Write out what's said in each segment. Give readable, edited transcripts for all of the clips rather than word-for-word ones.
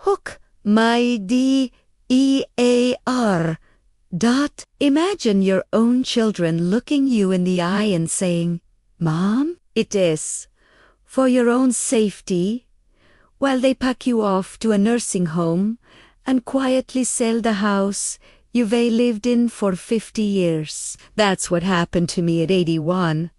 Hook my DEAR. Imagine your own children looking you in the eye and saying, "Mom, it is for your own safety," while they pack you off to a nursing home and quietly sell the house you've lived in for 50 years. That's what happened to me at 81.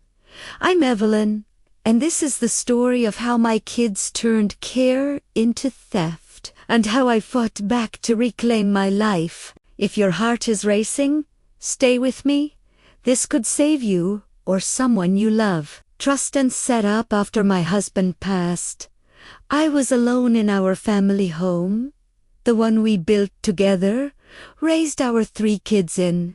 I'm Evelyn, and this is the story of how my kids turned care into theft, and how I fought back to reclaim my life. If your heart is racing, stay with me. This could save you or someone you love. Trust and set up after my husband passed. I was alone in our family home, the one we built together, raised our 3 kids in.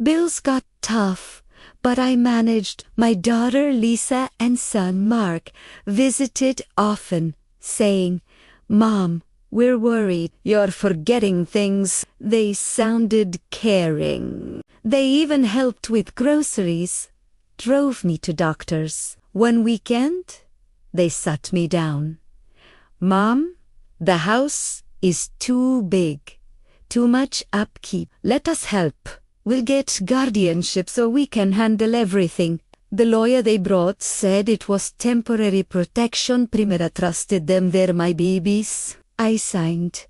Bills got tough, but I managed. My daughter Lisa and son Mark visited often, saying, "Mom, we're worried you're forgetting things." They sounded caring. They even helped with groceries, drove me to doctors. One weekend, they sat me down. "Mom, the house is too big. Too much upkeep. Let us help. We'll get guardianship so we can handle everything." The lawyer they brought said it was temporary protection. Primera trusted them, they're my babies. I signed.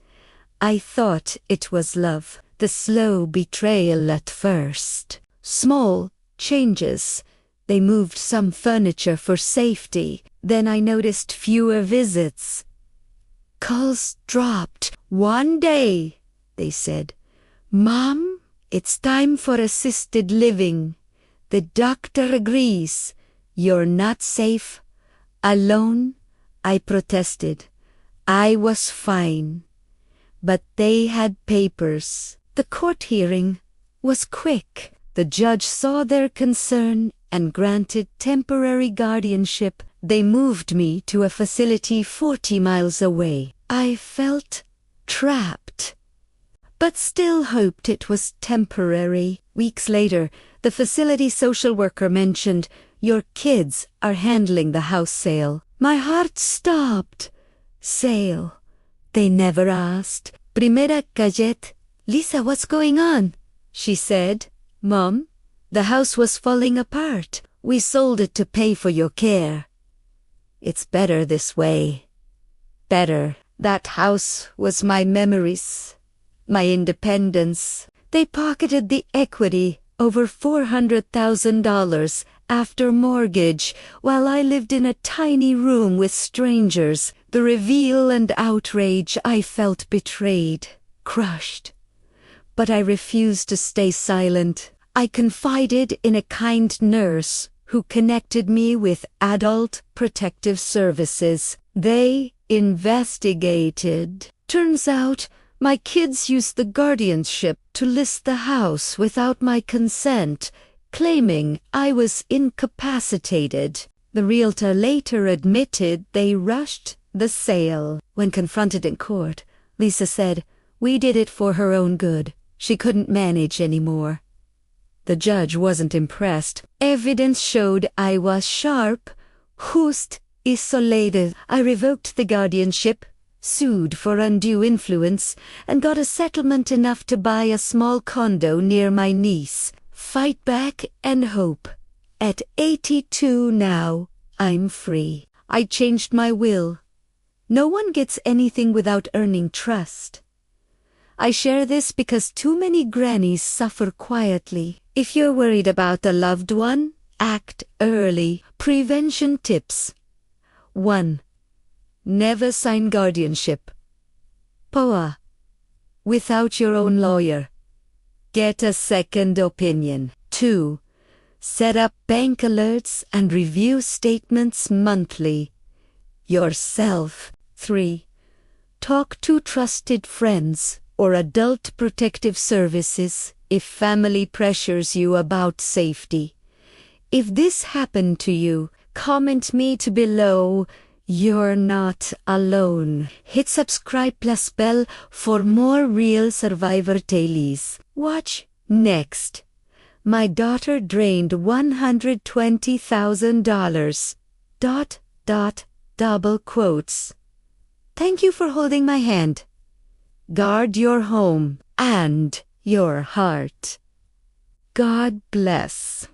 I thought it was love. The slow betrayal at first. Small changes. They moved some furniture for safety. Then I noticed fewer visits. Calls dropped. One day, they said, "Mom, it's time for assisted living. The doctor agrees. You're not safe." Alone, I protested. I was fine. But they had papers. The court hearing was quick. The judge saw their concern and granted temporary guardianship. They moved me to a facility 40 miles away. I felt trapped, but still hoped it was temporary. Weeks later, the facility social worker mentioned, "Your kids are handling the house sale." My heart stopped. Sale? They never asked. Primera Cayet. "Lisa, what's going on?" She said, "Mom, the house was falling apart. We sold it to pay for your care. It's better this way." Better. That house was my memories, my independence. They pocketed the equity, over $400,000 after mortgage, while I lived in a tiny room with strangers. The reveal and outrage, I felt betrayed, crushed. But I refused to stay silent. I confided in a kind nurse who connected me with Adult Protective Services. They investigated. Turns out, my kids used the guardianship to list the house without my consent, claiming I was incapacitated. The realtor later admitted they rushed the sale. When confronted in court, Lisa said, "We did it for her own good. She couldn't manage anymore." The judge wasn't impressed. Evidence showed I was sharp, just, isolated. I revoked the guardianship, sued for undue influence, and got a settlement enough to buy a small condo near my niece. Fight back and hope. At 82 now, I'm free. I changed my will. No one gets anything without earning trust. I share this because too many grannies suffer quietly. If you're worried about a loved one, act early. Prevention tips. 1. Never sign guardianship. POA. Without your own lawyer. Get a second opinion. 2. Set up bank alerts and review statements monthly. Yourself. 3. Talk to trusted friends or Adult Protective Services if family pressures you about safety. If this happened to you, comment me to below. You're not alone. Hit subscribe plus bell for more real survivor tales. Watch next. My daughter drained $120,000. Double quotes. Thank you for holding my hand. Guard your home and your heart. God bless.